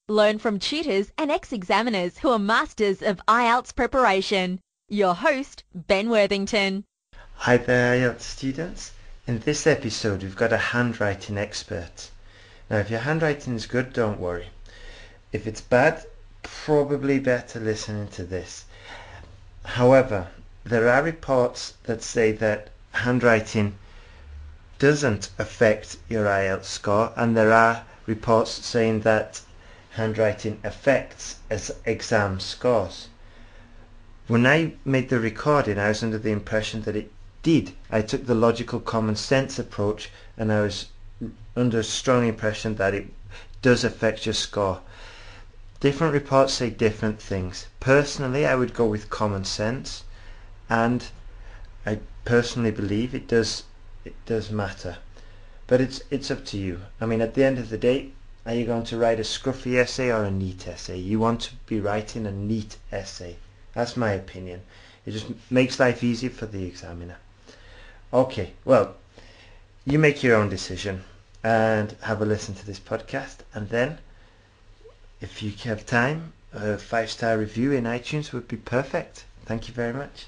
Learn from tutors and ex-examiners who are masters of IELTS preparation. Your host, Ben Worthington. Hi there, IELTS students. In this episode, we've got a handwriting expert. Now, if your handwriting is good, don't worry. If it's bad, probably better listening to this. However, there are reports that say that handwriting doesn't affect your IELTS score, and there are reports saying that handwriting affects exam scores. When I made the recording, I was under the impression that it did. I took the logical common sense approach, and I was under a strong impression that it does affect your score. Different reports say different things. Personally, I would go with common sense, and I personally believe it does matter. But it's up to you. I mean, at the end of the day, are you going to write a scruffy essay or a neat essay? You want to be writing a neat essay. That's my opinion. It just makes life easier for the examiner. Okay, well, you make your own decision and have a listen to this podcast, and then if you have time, a 5-star review in iTunes would be perfect. Thank you very much.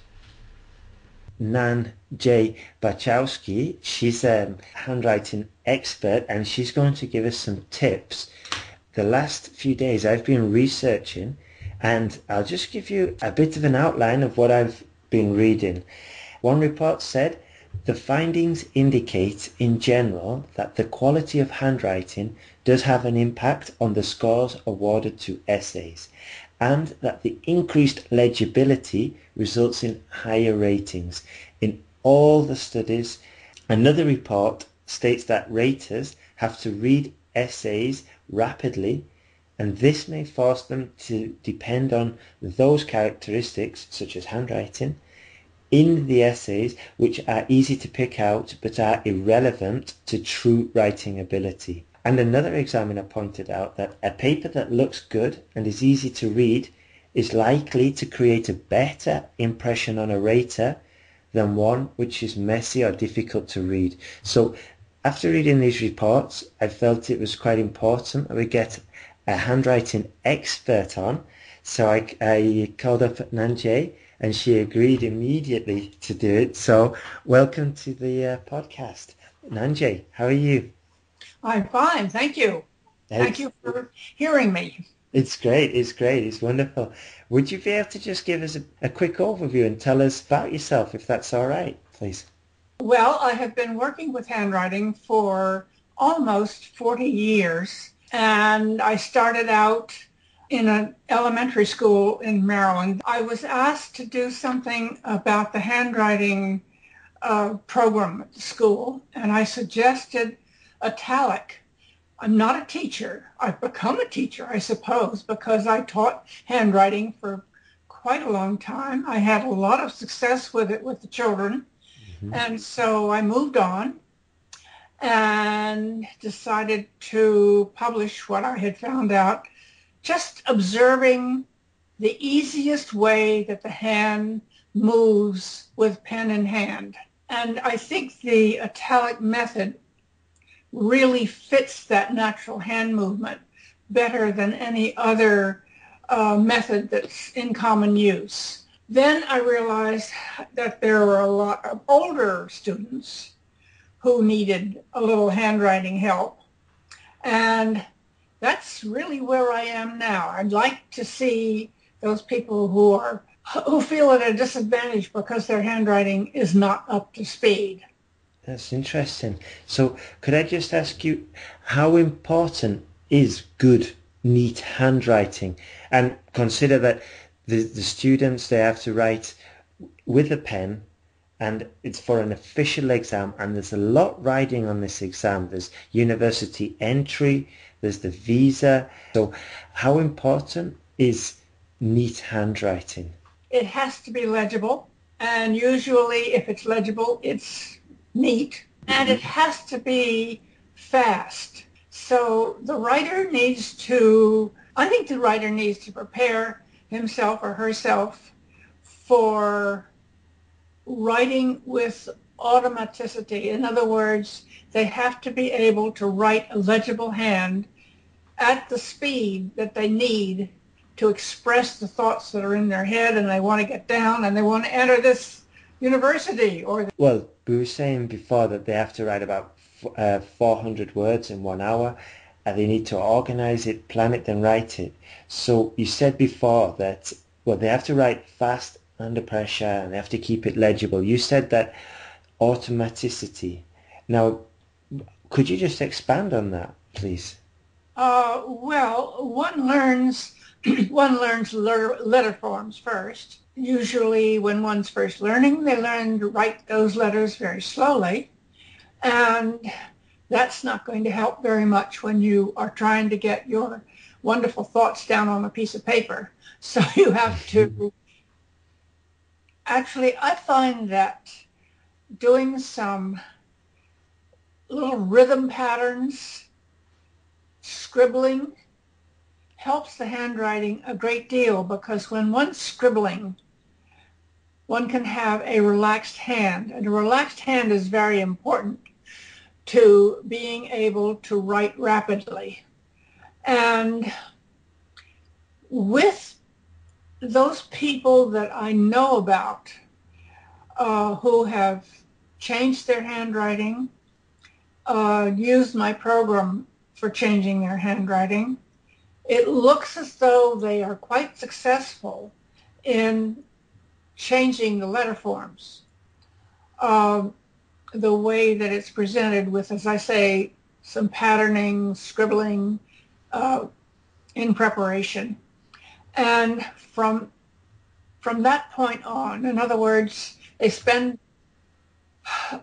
Nan J. Bachowski, she's a handwriting expert, and she's going to give us some tips. The last few days I've been researching, and I'll just give you a bit of an outline of what I've been reading. One report said, the findings indicate in general that the quality of handwriting does have an impact on the scores awarded to essays, and that the increased legibility results in higher ratings. In all the studies, another report states that raters have to read essays rapidly, and this may force them to depend on those characteristics, such as handwriting, in the essays which are easy to pick out but are irrelevant to true writing ability. And another examiner pointed out that a paper that looks good and is easy to read is likely to create a better impression on a rater than one which is messy or difficult to read. So after reading these reports, I felt it was quite important that we get a handwriting expert on. So I called up Nanjay, and she agreed immediately to do it. So welcome to the podcast. Nanjay, how are you? I'm fine, thank you. Thank you for hearing me. It's great, it's wonderful. Would you be able to just give us a quick overview and tell us about yourself, if that's all right, please? Well, I have been working with handwriting for almost 40 years, and I started out in an elementary school in Maryland. I was asked to do something about the handwriting program at the school, and I suggested italic. I'm not a teacher. I've become a teacher, I suppose, because I taught handwriting for quite a long time. I had a lot of success with it with the children. Mm-hmm. And so I moved on and decided to publish what I had found out, just observing the easiest way that the hand moves with pen in hand. And I think the italic method really fits that natural hand movement better than any other method that's in common use. Then I realized that there were a lot of older students who needed a little handwriting help, and that's really where I am now. I'd like to see those people who feel at a disadvantage because their handwriting is not up to speed. That's interesting. So could I just ask you, how important is good, neat handwriting? And consider that the students, they have to write with a pen, and it's for an official exam, and there's a lot riding on this exam. There's university entry, there's the visa. So how important is neat handwriting? It has to be legible, and usually if it's legible, it's neat, and it has to be fast. So the writer needs to, I think the writer needs to prepare himself or herself for writing with automaticity. In other words, they have to be able to write a legible hand at the speed that they need to express the thoughts that are in their head, and they want to get down and they want to enter this university or... Well, we were saying before that they have to write about 400 words in 1 hour. They need to organize it, plan it, then write it. So you said before that, well, they have to write fast under pressure and they have to keep it legible. You said that automaticity. Now, could you just expand on that, please? Well, one learns letter forms first. Usually when one's first learning, they learn to write those letters very slowly. And that's not going to help very much when you are trying to get your wonderful thoughts down on a piece of paper. So you have to... Actually, I find that doing some little rhythm patterns, scribbling, helps the handwriting a great deal, because when one's scribbling, one can have a relaxed hand. And a relaxed hand is very important to being able to write rapidly. And with those people that I know about who have changed their handwriting, used my program for changing their handwriting, it looks as though they are quite successful in changing the letter forms. The way that it's presented with, as I say, some patterning, scribbling in preparation. And from that point on, in other words, they spend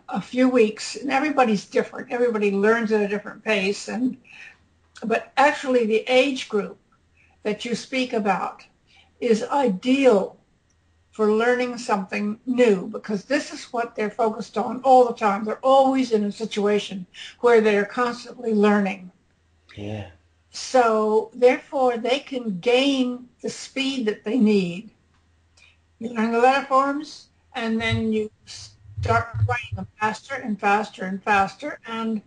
a few weeks, and everybody's different. Everybody learns at a different pace. But actually the age group that you speak about is ideal for learning something new, because this is what they're focused on all the time. They're always in a situation where they're constantly learning. Yeah. So therefore they can gain the speed that they need. You learn the letter forms, and then you start writing them faster and faster and faster. And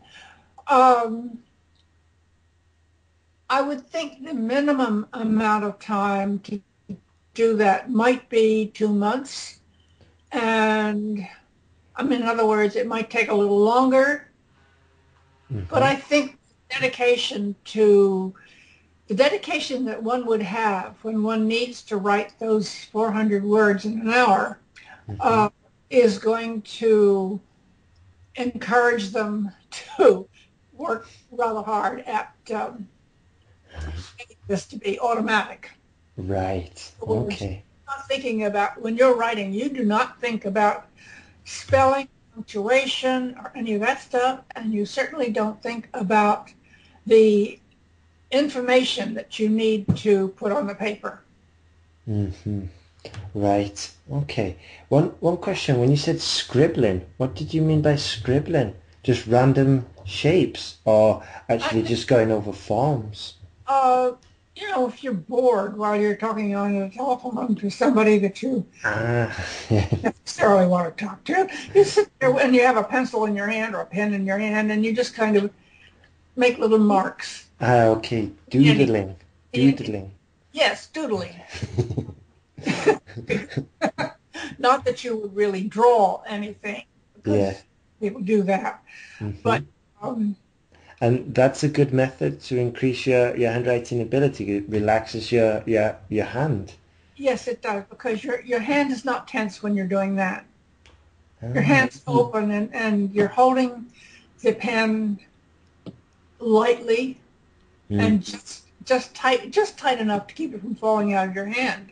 I would think the minimum amount of time to do that might be 2 months. And I mean, in other words, it might take a little longer. Mm-hmm. But I think the dedication that one would have when one needs to write those 400 words in an hour is going to encourage them to work rather hard at this to be automatic. Right. Okay. Not thinking about, when you're writing, you do not think about spelling, punctuation, or any of that stuff, and you certainly don't think about the information that you need to put on the paper. Mm-hmm. Right. Okay. One question. When you said scribbling, what did you mean by scribbling? Just random shapes, or actually just going over forms? If you're bored while you're talking on the telephone to somebody that you necessarily want to talk to, you sit there and you have a pencil in your hand or a pen in your hand, and you just kind of make little marks. Okay. Doodling. Doodling. Yes, doodling. Not that you would really draw anything, because people do that. Mm-hmm. But and that's a good method to increase your handwriting ability. It relaxes your hand. Yes, it does, because your hand is not tense when you're doing that. Your hand's open, and you're holding the pen lightly and just tight enough to keep it from falling out of your hand.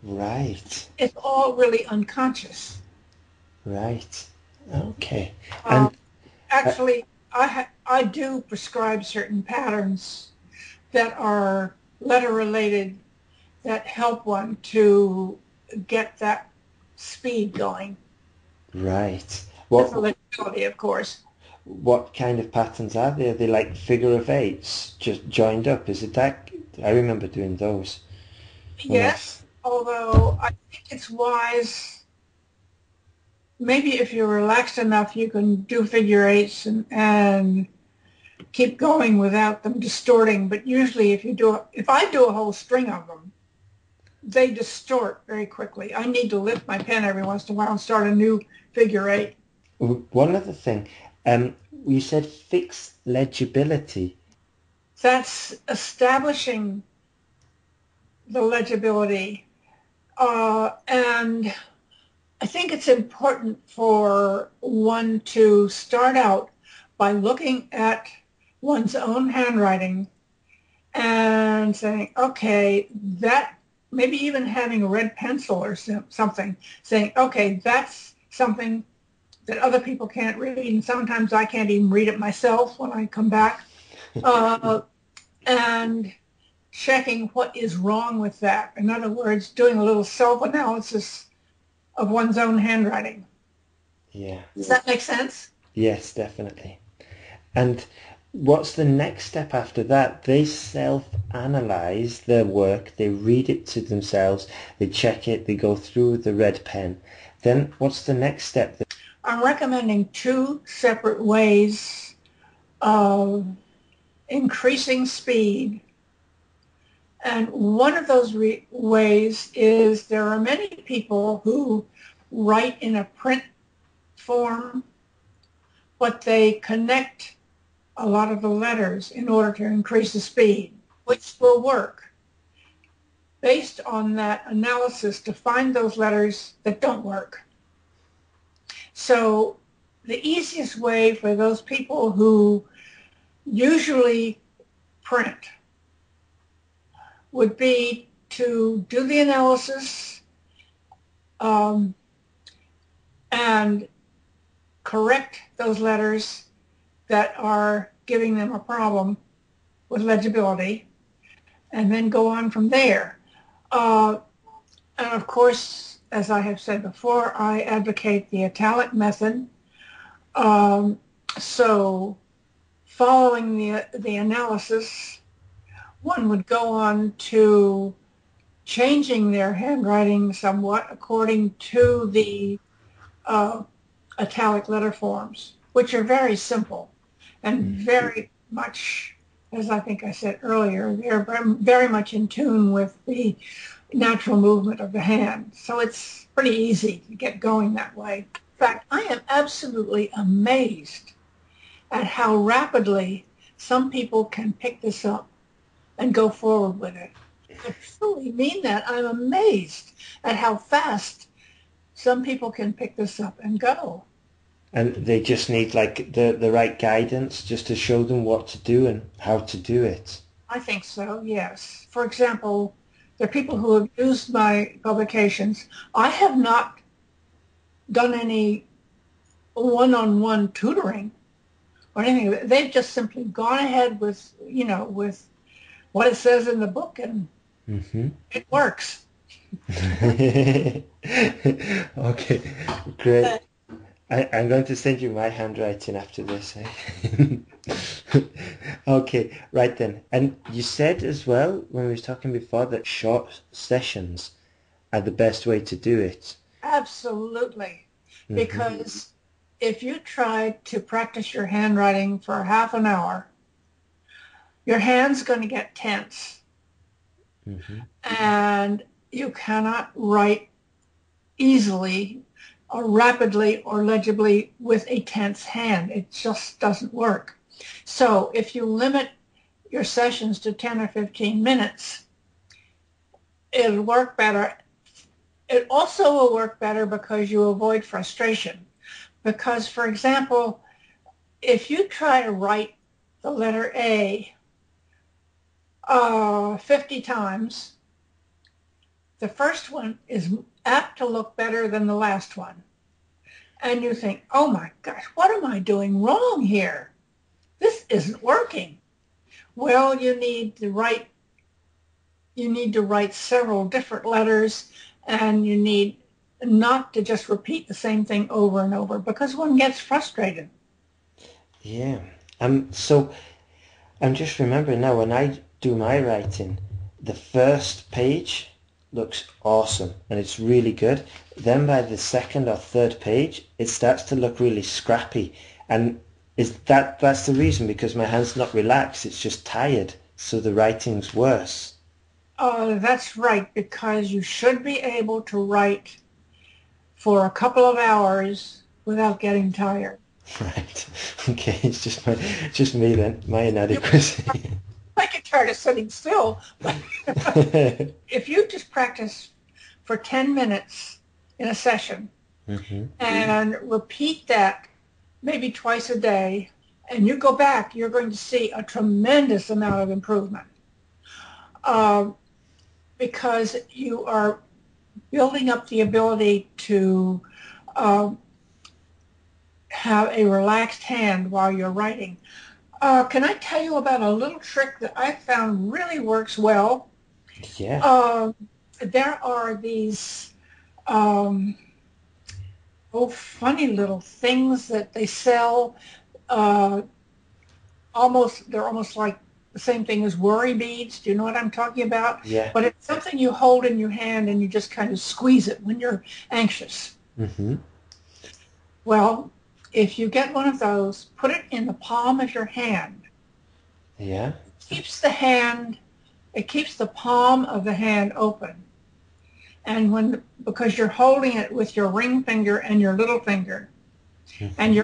Right. It's all really unconscious. Right. Okay. Actually, I do prescribe certain patterns that are letter related that help one to get that speed going. Right. With the legibility, of course. What kind of patterns are they? Are they like figure of eights just joined up? Is it that? I remember doing those. Yes, although I think it's wise, maybe if you're relaxed enough, you can do figure eights and keep going without them distorting. But usually if I do a whole string of them, they distort very quickly. I need to lift my pen every once in a while and start a new figure 8. One other thing, you said fixed legibility. That's establishing the legibility. And I think it's important for one to start out by looking at one's own handwriting and saying, okay, that, maybe even having a red pencil or something, saying, okay, that's something that other people can't read, and sometimes I can't even read it myself when I come back, and checking what is wrong with that. In other words, doing a little self-analysis of one's own handwriting. Yeah. Does that make sense? Yes, definitely. And what's the next step after that? They self-analyze their work, they read it to themselves, they check it, they go through the red pen. Then what's the next step? I'm recommending 2 separate ways of increasing speed. And one of those ways is there are many people who write in a print form, but they connect a lot of the letters in order to increase the speed, which will work based on that analysis to find those letters that don't work. So the easiest way for those people who usually print would be to do the analysis and correct those letters that are giving them a problem with legibility, and then go on from there. And of course, as I have said before, I advocate the italic method. So following the analysis, one would go on to changing their handwriting somewhat according to the italic letter forms, which are very simple and very much, as I think I said earlier, they're very much in tune with the natural movement of the hand. So it's pretty easy to get going that way. In fact, I am absolutely amazed at how rapidly some people can pick this up and go forward with it. I truly mean that. I'm amazed at how fast some people can pick this up and go. And they just need like the right guidance just to show them what to do and how to do it. I think so, yes. For example, there are people who have used my publications. I have not done any one-on-one tutoring or anything. They've just simply gone ahead with, with what it says in the book, and it works. Okay, great. I'm going to send you my handwriting after this. Okay, right then. And you said as well, when we were talking before, that short sessions are the best way to do it. Absolutely. Because if you try to practice your handwriting for half an hour, your hand's going to get tense. And you cannot write easily or rapidly or legibly with a tense hand. It just doesn't work. So if you limit your sessions to 10 or 15 minutes, it'll work better. It also will work better because you avoid frustration. Because, for example, if you try to write the letter A 50 times, the first one is apt to look better than the last one. And you think, oh my gosh, what am I doing wrong here? This isn't working. Well, you need to write several different letters, and you need not to just repeat the same thing over and over, because one gets frustrated. Yeah. So I'm just remembering now, when I do my writing, the first page looks awesome and it's really good. Then by the second or third page, it starts to look really scrappy. And That's the reason, because my hand's not relaxed, it's just tired, so the writing's worse. That's right, because you should be able to write for a couple of hours without getting tired. Right. Okay, it's just me then, my inadequacy. I get tired of sitting still, but if you just practice for 10 minutes in a session hmm and repeat that maybe twice a day, and you go back, you're going to see a tremendous amount of improvement because you are building up the ability to uh, have a relaxed hand while you're writing. Can I tell you about a little trick that I found really works well? Yeah. There are these funny little things that they sell. Uh, they're almost like the same thing as worry beads. Do you know what I'm talking about? Yeah. But it's something you hold in your hand and you just kind of squeeze it when you're anxious. hmm Well, if you get one of those, put it in the palm of your hand. Yeah. It keeps the palm of the hand open. And because you're holding it with your ring finger and your little finger, and hmm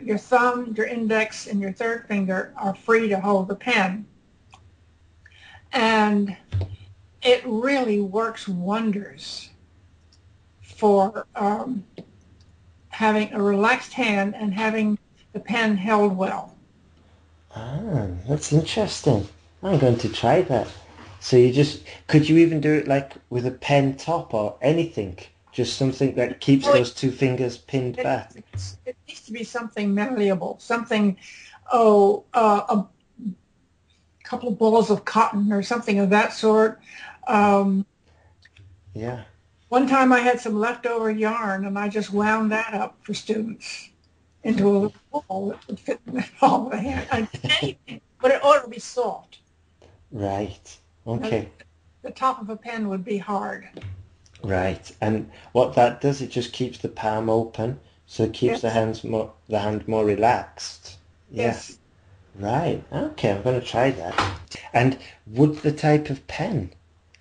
your thumb, your index, and your third finger are free to hold the pen. And it really works wonders for having a relaxed hand and having the pen held well. Ah, that's interesting. I'm going to try that. So could you even do it like with a pen top or anything? Just something that keeps Well, those two fingers pinned back. it needs to be something malleable, a couple of balls of cotton or something of that sort. Um, Yeah. One time I had some leftover yarn and I just wound that up for students into a little ball that would fit in the palm of the hand. Anything, but it ought to be soft. Right. Now, Okay. the top of a pen would be hard. Right. And what that does, it just keeps the palm open, so it keeps Yes, the hand more relaxed. Yeah. yes. Right. Okay, I'm going to try that. And would the type of pen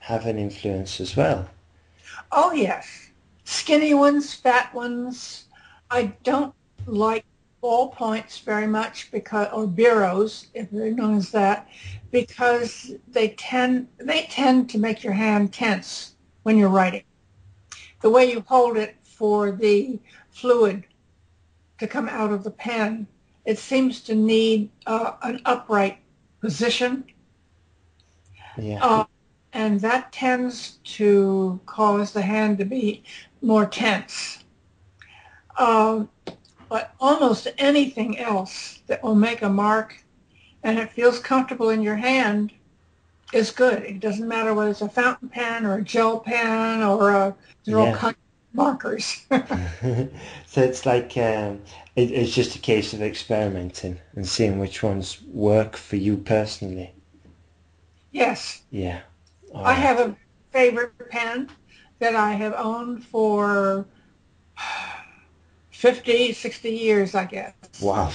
have an influence as well? Oh, yes. Skinny ones, fat ones. I don't like ballpoints very much or bureaus, if they're known as that, because they tend to make your hand tense when you're writing. The way you hold it for the fluid to come out of the pen, it seems to need an upright position. Yeah. Uh, and that tends to cause the hand to be more tense. Um, but almost anything else that will make a mark and it feels comfortable in your hand is good. It doesn't matter whether it's a fountain pen or a gel pen there are all Yeah. kinds of markers. So it's like it's just a case of experimenting and seeing which ones work for you personally. Yes, Yeah. All I right. have a favorite pen that I have owned for 50, 60 years, I guess. Wow.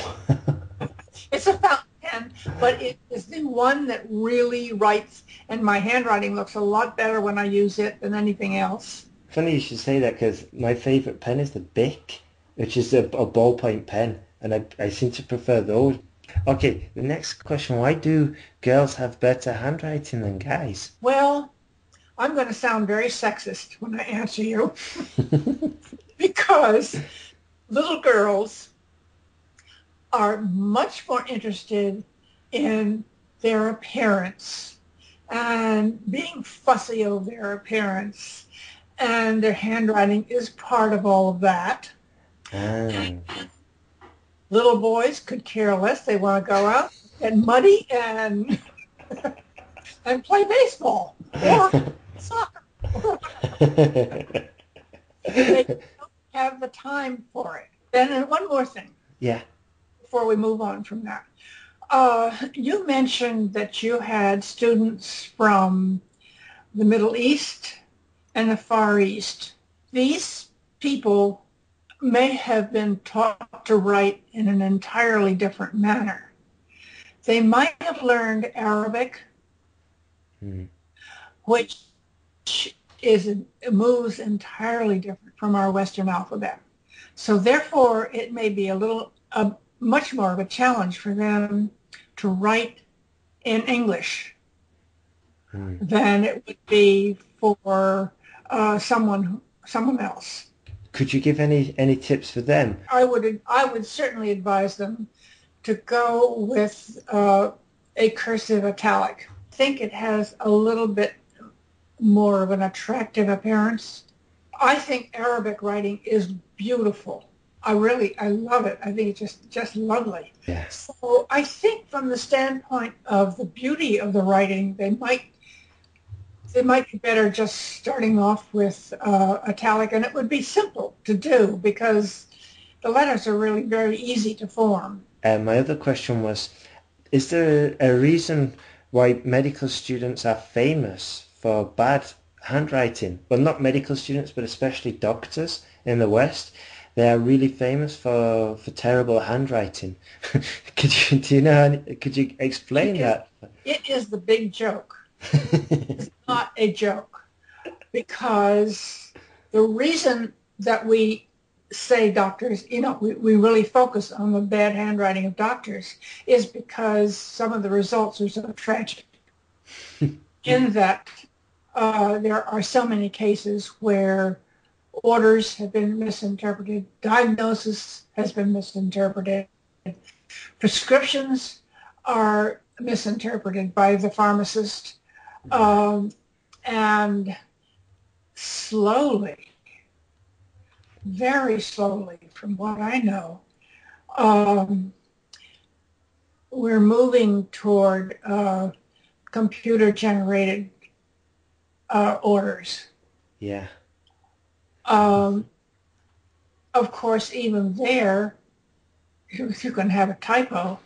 It's a fountain pen, but it is the one that really writes, and my handwriting looks a lot better when I use it than anything else. Funny you should say that, because my favorite pen is the Bic, which is a ballpoint pen, and I seem to prefer those. Okay, the next question: why do girls have better handwriting than guys? Well, I'm going to sound very sexist when I answer you because little girls are much more interested in their appearance and being fussy over their appearance, and their handwriting is part of all of that. Ah, Little boys could care less. They want to go out and muddy and play baseball or soccer. They don't have the time for it. And one more thing yeah, before we move on from that. You mentioned that you had students from the Middle East and the Far East. These people may have been taught to write in an entirely different manner. They might have learned Arabic, which moves entirely different from our Western alphabet. So therefore, it may be much more of a challenge for them to write in English than it would be for someone else. Could you give any tips for them? I would certainly advise them to go with a cursive italic. I think it has a little bit more of an attractive appearance. I think Arabic writing is beautiful. I love it. I think it's just lovely. Yes. So I think from the standpoint of the beauty of the writing, they might be better just starting off with italic, and it would be simple to do because the letters are really very easy to form. My other question was, is there a reason why medical students are famous for bad handwriting? Well, not medical students, but especially doctors in the West. They are really famous for terrible handwriting. Could you explain that? It is the big joke. It's not a joke, because the reason that we say doctors, we really focus on the bad handwriting of doctors is because some of the results are so tragic in that there are so many cases where orders have been misinterpreted, diagnosis has been misinterpreted, prescriptions are misinterpreted by the pharmacist, and slowly, very slowly, from what I know, we're moving toward computer-generated orders. Yeah. Of course, even there, you can have a typo.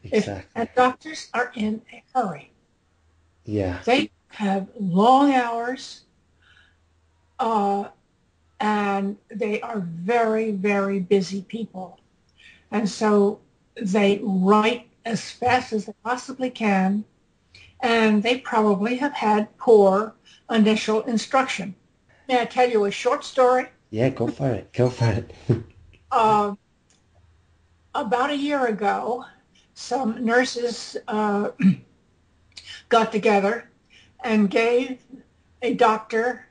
Exactly. And doctors are in a hurry. Yeah. They have long hours, and they are very, very busy people. And so they write as fast as they possibly can, and they probably have had poor initial instruction. May I tell you a short story? Yeah, go for it. Go for it. About a year ago, some nurses got together and gave a doctor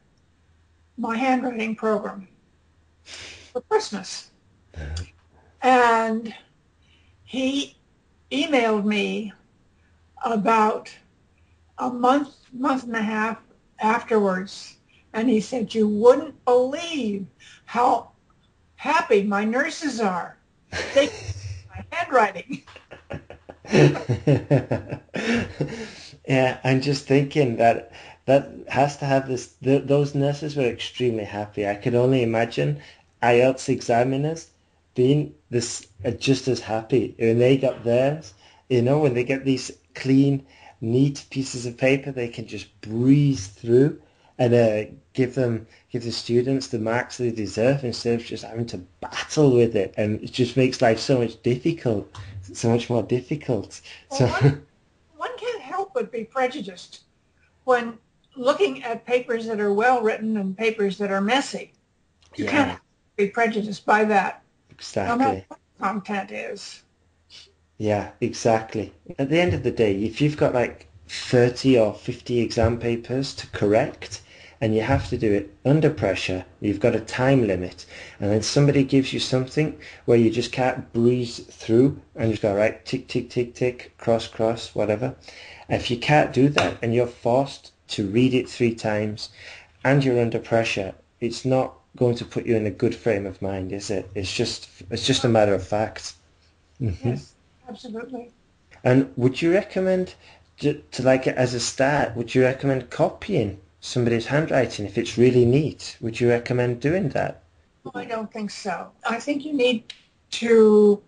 my handwriting program for Christmas. And he emailed me about a month and a half afterwards, and he said, "You wouldn't believe how happy my nurses are. They my handwriting." Yeah, I'm just thinking that has to have those nurses were extremely happy. I could only imagine IELTS examiners being just as happy when they got theirs. When they get these clean, neat pieces of paper, they can just breeze through and give the students the marks they deserve instead of just having to battle with it, and it just makes life so much more difficult. Well, So one can't help but be prejudiced when looking at papers that are well written and papers that are messy. You can't be prejudiced by that. No matter exactly. what the content is. Yeah, exactly. At the end of the day, if you've got like 30 or 50 exam papers to correct, and you have to do it under pressure, you've got a time limit, and then somebody gives you something where you just can't breeze through, and you just go, right, tick, tick, tick, tick, cross, cross, whatever. If you can't do that, and you're forced to read it 3 times, and you're under pressure, it's not going to put you in a good frame of mind, is it? It's just a matter of fact. Mm-hmm. Yes, absolutely. And would you recommend, to like as a start, would you recommend copying somebody's handwriting if it's really neat? Would you recommend doing that? No, I don't think so. I think you need to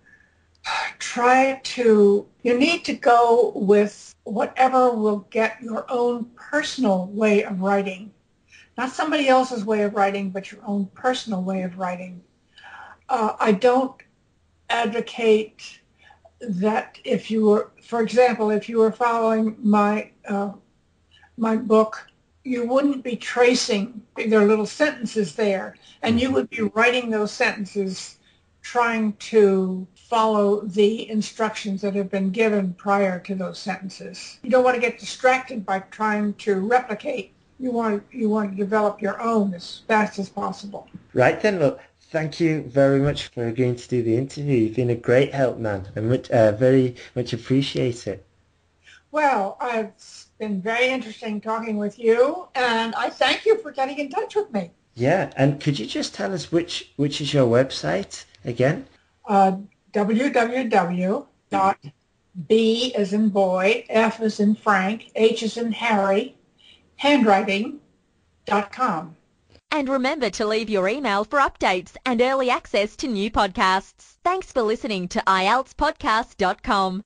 you need to go with whatever will get your own personal way of writing. Not somebody else's way of writing, but your own personal way of writing. I don't advocate that if you were, for example, if you were following my book, you wouldn't be tracing. There are little sentences there, and you would be writing those sentences trying to follow the instructions that have been given prior to those sentences. You don't want to get distracted by trying to replicate. You want to develop your own as fast as possible. Right then, well, thank you very much for agreeing to do the interview. You've been a great help, man. I very much appreciate it. Well, it's been very interesting talking with you, and I thank you for getting in touch with me. Yeah, and could you just tell us which is your website again? www.B as in boy, F as in Frank, H as in Harry, handwriting.com. And remember to leave your email for updates and early access to new podcasts. Thanks for listening to IELTSPodcast.com.